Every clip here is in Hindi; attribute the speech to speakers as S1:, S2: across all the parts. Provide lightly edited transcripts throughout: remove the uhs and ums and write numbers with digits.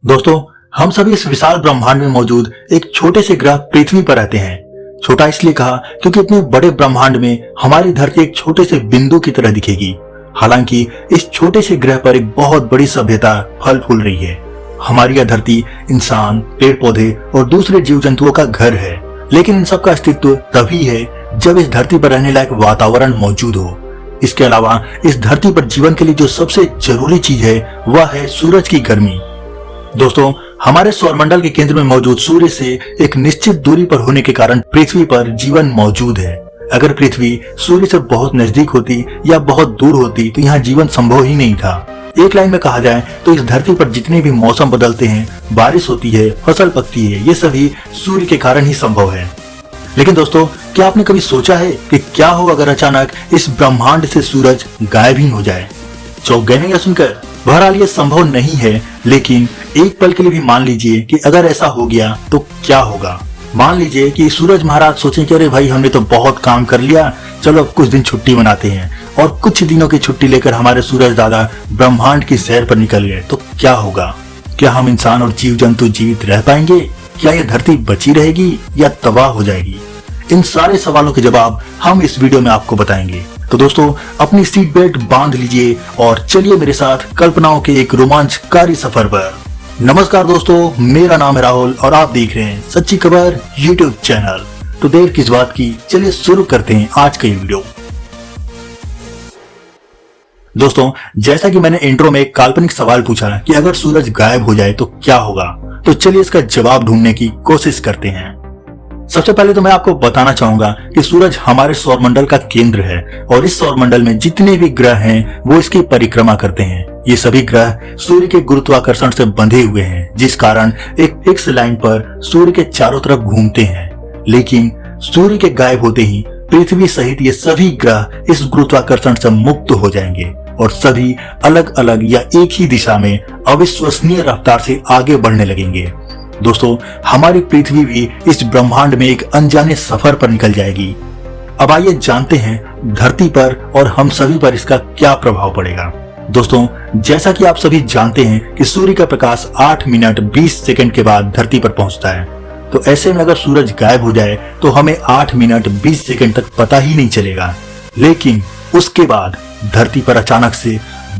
S1: दोस्तों, हम सभी इस विशाल ब्रह्मांड में मौजूद एक छोटे से ग्रह पृथ्वी पर रहते हैं। छोटा इसलिए कहा क्योंकि इतने बड़े ब्रह्मांड में हमारी धरती एक छोटे से बिंदु की तरह दिखेगी। हालांकि इस छोटे से ग्रह पर एक बहुत बड़ी सभ्यता फल फूल रही है। हमारी यह धरती इंसान, पेड़ पौधे और दूसरे जीव जंतुओं का घर है, लेकिन इन सब का अस्तित्व तभी है जब इस धरती पर रहने लायक वातावरण मौजूद हो। इसके अलावा इस धरती पर जीवन के लिए जो सबसे जरूरी चीज है वह है सूरज की गर्मी। दोस्तों, हमारे सौरमंडल के केंद्र में मौजूद सूर्य से एक निश्चित दूरी पर होने के कारण पृथ्वी पर जीवन मौजूद है। अगर पृथ्वी सूर्य से बहुत नजदीक होती या बहुत दूर होती तो यहाँ जीवन संभव ही नहीं था। एक लाइन में कहा जाए तो इस धरती पर जितने भी मौसम बदलते हैं, बारिश होती है, फसल पकती है, ये सभी सूर्य के कारण ही संभव है। लेकिन दोस्तों, क्या आपने कभी सोचा है कि क्या हो अगर अचानक इस ब्रह्मांड से सूरज गायब ही हो जाए? चौंक गए हैं क्या सुनकर? बहरहाल ये संभव नहीं है, लेकिन एक पल के लिए भी मान लीजिए कि अगर ऐसा हो गया तो क्या होगा। मान लीजिए कि सूरज महाराज सोचें कि अरे भाई, हमने तो बहुत काम कर लिया, चलो अब कुछ दिन छुट्टी मनाते हैं, और कुछ दिनों की छुट्टी लेकर हमारे सूरज दादा ब्रह्मांड की सैर पर निकल गए तो क्या होगा? क्या हम इंसान और जीव जंतु जीवित रह पाएंगे? क्या यह धरती बची रहेगी या तबाह हो जाएगी? इन सारे सवालों के जवाब हम इस वीडियो में आपको बताएंगे। तो दोस्तों, अपनी सीट बेल्ट बांध लीजिए और चलिए मेरे साथ कल्पनाओं के एक रोमांचकारी सफर पर। नमस्कार दोस्तों, मेरा नाम है राहुल और आप देख रहे हैं सच्ची खबर यूट्यूब चैनल। तो देर किस बात की, चलिए शुरू करते हैं आज का ये वीडियो। दोस्तों, जैसा कि मैंने इंट्रो में एक काल्पनिक सवाल पूछा कि अगर सूरज गायब हो जाए तो क्या होगा, तो चलिए इसका जवाब ढूंढने की कोशिश करते हैं। सबसे पहले तो मैं आपको बताना चाहूंगा कि सूरज हमारे सौरमंडल का केंद्र है और इस सौरमंडल में जितने भी ग्रह हैं वो इसकी परिक्रमा करते हैं। ये सभी ग्रह सूर्य के गुरुत्वाकर्षण से बंधे हुए हैं, जिस कारण एक फिक्स लाइन पर सूर्य के चारों तरफ घूमते हैं। लेकिन सूर्य के गायब होते ही पृथ्वी सहित ये सभी ग्रह इस गुरुत्वाकर्षण से मुक्त हो जाएंगे और सभी अलग अलग या एक ही दिशा में अविश्वसनीय रफ्तार से आगे बढ़ने लगेंगे। दोस्तों, हमारी पृथ्वी भी इस ब्रह्मांड में एक अनजाने सफर पर निकल जाएगी। अब आइए जानते हैं धरती पर और हम सभी पर इसका क्या प्रभाव पड़ेगा। दोस्तों, जैसा कि आप सभी जानते हैं कि सूर्य का प्रकाश 8 मिनट 20 सेकंड के बाद धरती पर पहुंचता है। तो ऐसे में अगर सूरज गायब हो जाए तो हमें 8 मिनट 20 सेकंड तक पता ही नहीं चलेगा, लेकिन उसके बाद धरती पर अचानक से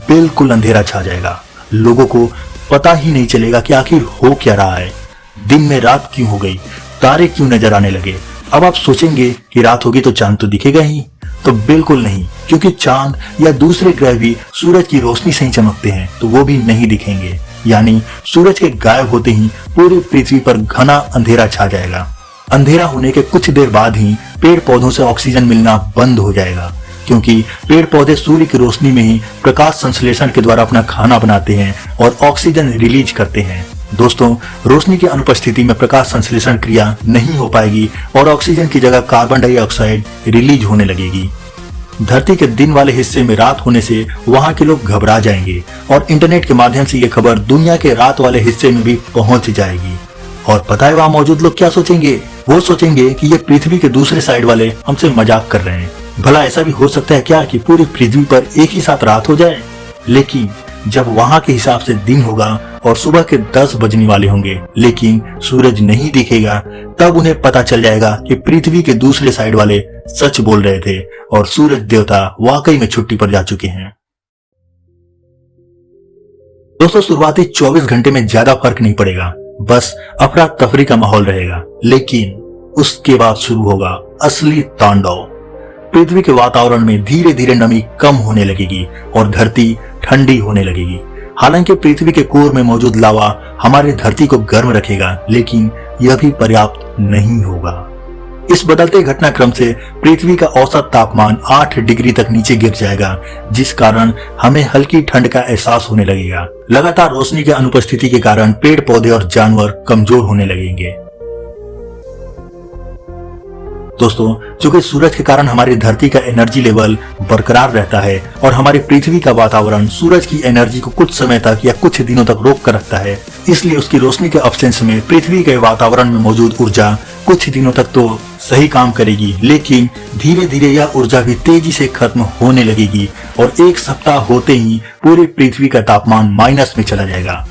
S1: बिल्कुल अंधेरा छा जाएगा। लोगों को पता ही नहीं चलेगा कि आखिर हो क्या रहा है। दिन में रात क्यों हो गई, तारे क्यों नजर आने लगे? अब आप सोचेंगे कि रात होगी तो चांद तो दिखेगा ही, तो बिल्कुल नहीं, क्योंकि चांद या दूसरे ग्रह भी सूरज की रोशनी से ही चमकते हैं, तो वो भी नहीं दिखेंगे। यानी सूरज के गायब होते ही पूरी पृथ्वी पर घना अंधेरा छा जाएगा। अंधेरा होने के कुछ देर बाद ही पेड़ पौधों से ऑक्सीजन मिलना बंद हो जाएगा, क्योंकि पेड़ पौधे सूर्य की रोशनी में ही प्रकाश संश्लेषण के द्वारा अपना खाना बनाते हैं और ऑक्सीजन रिलीज करते हैं। दोस्तों, रोशनी की अनुपस्थिति में प्रकाश संश्लेषण क्रिया नहीं हो पाएगी और ऑक्सीजन की जगह कार्बन डाइऑक्साइड रिलीज होने लगेगी। धरती के दिन वाले हिस्से में रात होने से वहां के लोग घबरा जाएंगे और इंटरनेट के माध्यम से ये खबर दुनिया के रात वाले हिस्से में भी पहुंच जाएगी। और पता है वहां मौजूद लोग क्या सोचेंगे? वो सोचेंगे कि ये पृथ्वी के दूसरे साइड वाले हमसे मजाक कर रहे हैं। भला ऐसा भी हो सकता है क्या कि पूरी पृथ्वी पर एक ही साथ रात हो जाए? लेकिन जब वहां के हिसाब से दिन होगा और सुबह के 10 बजने वाले होंगे, लेकिन सूरज नहीं दिखेगा, तब उन्हें पता चल जाएगा कि पृथ्वी के दूसरे साइड वाले सच बोल रहे थे और सूरज देवता वाकई में छुट्टी पर जा चुके हैं। दोस्तों, शुरुआती 24 घंटे में ज्यादा फर्क नहीं पड़ेगा, बस अफरा तफरी का माहौल रहेगा, लेकिन उसके बाद शुरू होगा असली तांडव। पृथ्वी के वातावरण में धीरे धीरे नमी कम होने लगेगी और धरती ठंडी होने लगेगी। हालांकि पृथ्वी के कोर में मौजूद लावा हमारी धरती को गर्म रखेगा, लेकिन यह भी पर्याप्त नहीं होगा। इस बदलते घटनाक्रम से पृथ्वी का औसत तापमान 8 डिग्री तक नीचे गिर जाएगा, जिस कारण हमें हल्की ठंड का एहसास होने लगेगा। लगातार रोशनी की अनुपस्थिति के कारण पेड़ पौधे और जानवर कमजोर होने लगेंगे। दोस्तों, चूंकि सूरज के कारण हमारी धरती का एनर्जी लेवल बरकरार रहता है और हमारी पृथ्वी का वातावरण सूरज की एनर्जी को कुछ समय तक या कुछ दिनों तक रोक कर रखता है, इसलिए उसकी रोशनी के अब्सेंस में पृथ्वी के वातावरण में मौजूद ऊर्जा कुछ दिनों तक तो सही काम करेगी, लेकिन धीरे धीरे यह ऊर्जा भी तेजी से खत्म होने लगेगी और एक सप्ताह होते ही पूरी पृथ्वी का तापमान माइनस में चला जाएगा।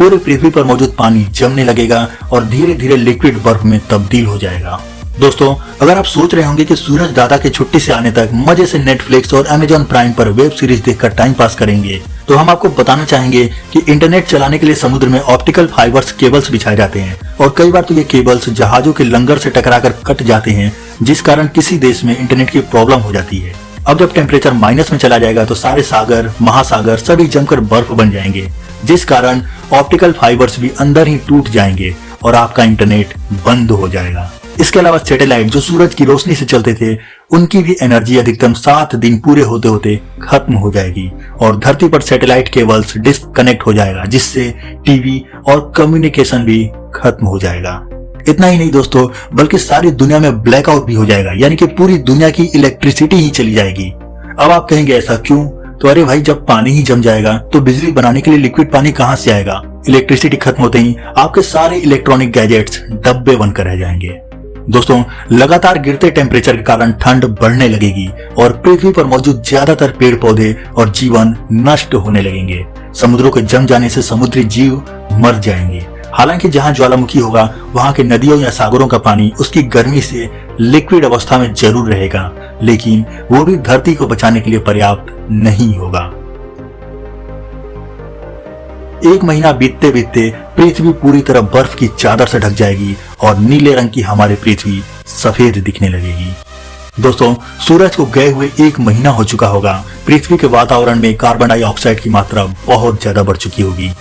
S1: पूरे पृथ्वी पर मौजूद पानी जमने लगेगा और धीरे धीरे लिक्विड बर्फ में तब्दील हो जाएगा। दोस्तों, अगर आप सोच रहे होंगे कि सूरज दादा के छुट्टी से आने तक मजे से नेटफ्लिक्स और अमेजॉन प्राइम पर वेब सीरीज देखकर टाइम पास करेंगे, तो हम आपको बताना चाहेंगे कि इंटरनेट चलाने के लिए समुद्र में ऑप्टिकल फाइबर्स केबल्स बिछाए जाते हैं और कई बार तो ये केबल्स जहाजों के लंगर से टकराकर कट जाते हैं, जिस कारण किसी देश में इंटरनेट की प्रॉब्लम हो जाती है। अब जब टेम्परेचर माइनस में चला जाएगा तो सारे सागर, महासागर सभी जमकर बर्फ बन जाएंगे, जिस कारण ऑप्टिकल फाइबर्स भी अंदर ही टूट जाएंगे और आपका इंटरनेट बंद हो जाएगा। इसके अलावा सैटेलाइट जो सूरज की रोशनी से चलते थे, उनकी भी एनर्जी अधिकतम 7 दिन पूरे होते होते खत्म हो जाएगी और धरती पर सैटेलाइट केबल्स डिस्कनेक्ट हो जाएगा, जिससे टीवी और कम्युनिकेशन भी खत्म हो जाएगा। इतना ही नहीं दोस्तों, बल्कि सारी दुनिया में ब्लैकआउट भी हो जाएगा, यानी कि पूरी दुनिया की इलेक्ट्रिसिटी ही चली जाएगी। अब आप कहेंगे ऐसा क्यों? तो अरे भाई, जब पानी ही जम जाएगा तो बिजली बनाने के लिए लिक्विड पानी कहां से आएगा? इलेक्ट्रिसिटी खत्म होते ही आपके सारे इलेक्ट्रॉनिक गैजेट्स डब्बे बनकर रह जाएंगे। दोस्तों, लगातार गिरते टेम्परेचर के कारण ठंड बढ़ने लगेगी और पृथ्वी पर मौजूद ज्यादातर पेड़ पौधे और जीवन नष्ट होने लगेंगे। समुद्रों के जम जाने से समुद्री जीव मर जाएंगे। हालांकि जहां ज्वालामुखी होगा वहां के नदियों या सागरों का पानी उसकी गर्मी से लिक्विड अवस्था में जरूर रहेगा, लेकिन वो भी धरती को बचाने के लिए पर्याप्त नहीं होगा। 1 महीना बीतते बीतते पृथ्वी पूरी तरह बर्फ की चादर से ढक जाएगी और नीले रंग की हमारी पृथ्वी सफेद दिखने लगेगी। दोस्तों, सूरज को गए हुए 1 महीना हो चुका होगा। पृथ्वी के वातावरण में कार्बन डाइऑक्साइड की मात्रा बहुत ज्यादा बढ़ चुकी होगी।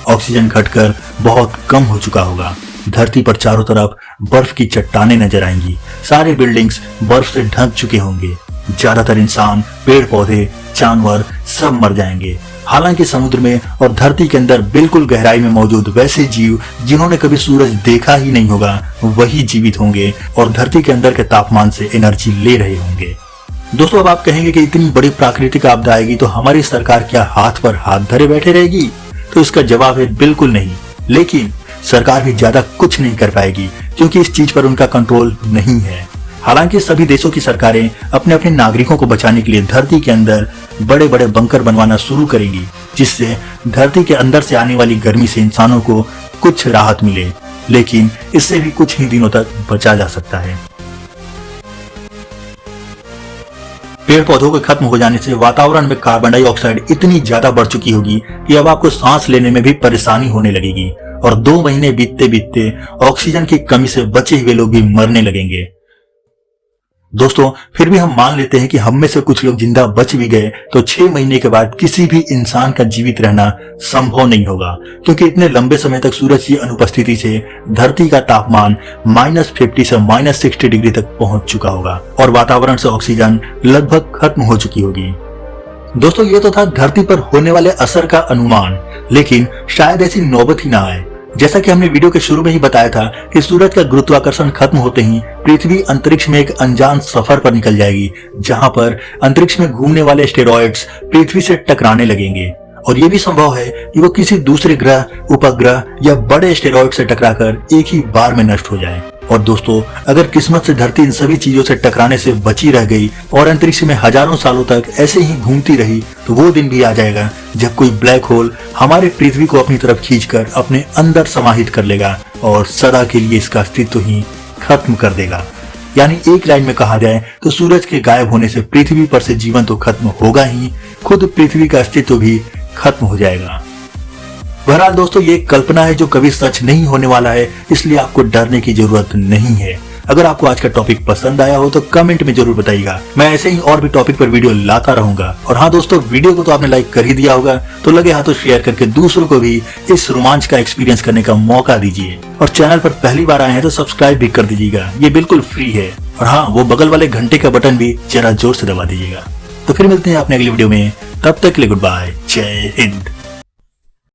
S1: ऑक्सीजन घटकर बहुत कम हो चुका होगा। धरती पर चारों तरफ बर्फ की चट्टानें नजर आएंगी। सारे बिल्डिंग्स बर्फ से ढक चुके होंगे। ज्यादातर इंसान, पेड़ पौधे, जानवर सब मर जाएंगे। हालांकि समुद्र में और धरती के अंदर बिल्कुल गहराई में मौजूद वैसे जीव जिन्होंने कभी सूरज देखा ही नहीं होगा, वही जीवित होंगे और धरती के अंदर के तापमान से एनर्जी ले रहे होंगे। दोस्तों, अब आप कहेंगे कि इतनी बड़ी प्राकृतिक आपदा आएगी तो हमारी सरकार क्या हाथ पर हाथ धरे बैठे रहेगी? तो इसका जवाब है बिल्कुल नहीं। लेकिन सरकार भी ज्यादा कुछ नहीं कर पाएगी, क्योंकि इस चीज पर उनका कंट्रोल नहीं है। हालांकि सभी देशों की सरकारें अपने अपने नागरिकों को बचाने के लिए धरती के अंदर बड़े बड़े बंकर बनवाना शुरू करेंगी, जिससे धरती के अंदर से आने वाली गर्मी से इंसानों को कुछ राहत मिले, लेकिन इससे भी कुछ ही दिनों तक बचा जा सकता है। पेड़ पौधों के खत्म हो जाने से वातावरण में कार्बन डाइऑक्साइड इतनी ज्यादा बढ़ चुकी होगी कि अब आपको सांस लेने में भी परेशानी होने लगेगी और 2 महीने बीतते बीतते ऑक्सीजन की कमी से बचे हुए लोग भी मरने लगेंगे। दोस्तों, फिर भी हम मान लेते हैं कि हम में से कुछ लोग जिंदा बच भी गए तो 6 महीने के बाद किसी भी इंसान का जीवित रहना संभव नहीं होगा, क्योंकि इतने लंबे समय तक सूरज की अनुपस्थिति से धरती का तापमान -50 से -60 डिग्री तक पहुंच चुका होगा और वातावरण से ऑक्सीजन लगभग खत्म हो चुकी होगी। दोस्तों, ये तो था धरती पर होने वाले असर का अनुमान, लेकिन शायद ऐसी नौबत ही ना आए। जैसा कि हमने वीडियो के शुरू में ही बताया था कि सूरज का गुरुत्वाकर्षण खत्म होते ही पृथ्वी अंतरिक्ष में एक अनजान सफर पर निकल जाएगी, जहां पर अंतरिक्ष में घूमने वाले एस्टेरॉयड्स पृथ्वी से टकराने लगेंगे और यह भी संभव है कि वो किसी दूसरे ग्रह, उपग्रह या बड़े एस्टेरॉयड से टकराकर एक ही बार में नष्ट हो जाए। और दोस्तों, अगर किस्मत से धरती इन सभी चीजों से टकराने से बची रह गई और अंतरिक्ष में हजारों सालों तक ऐसे ही घूमती रही, तो वो दिन भी आ जाएगा जब कोई ब्लैक होल हमारे पृथ्वी को अपनी तरफ खींचकर अपने अंदर समाहित कर लेगा और सदा के लिए इसका अस्तित्व ही खत्म कर देगा। यानी एक लाइन में कहा जाए तो सूरज के गायब होने से पृथ्वी पर से जीवन तो खत्म होगा ही, खुद पृथ्वी का अस्तित्व भी खत्म हो जाएगा। बहरहाल दोस्तों, ये कल्पना है जो कभी सच नहीं होने वाला है, इसलिए आपको डरने की जरूरत नहीं है। अगर आपको आज का टॉपिक पसंद आया हो तो कमेंट में जरूर बताइएगा। मैं ऐसे ही और भी टॉपिक पर वीडियो लाता रहूंगा। और हाँ दोस्तों, वीडियो को तो आपने लाइक कर ही दिया होगा, तो लगे हाथों शेयर करके दूसरों को भी इस रोमांच का एक्सपीरियंस करने का मौका दीजिए। और चैनल पर पहली बार आए हैं तो सब्सक्राइब भी कर दीजिएगा, ये बिल्कुल फ्री है। और हाँ, वो बगल वाले घंटे का बटन भी जरा जोर से दबा दीजिएगा। तो फिर मिलते हैं अपने अगली वीडियो में, तब तक के लिए गुड बाय, जय हिंद।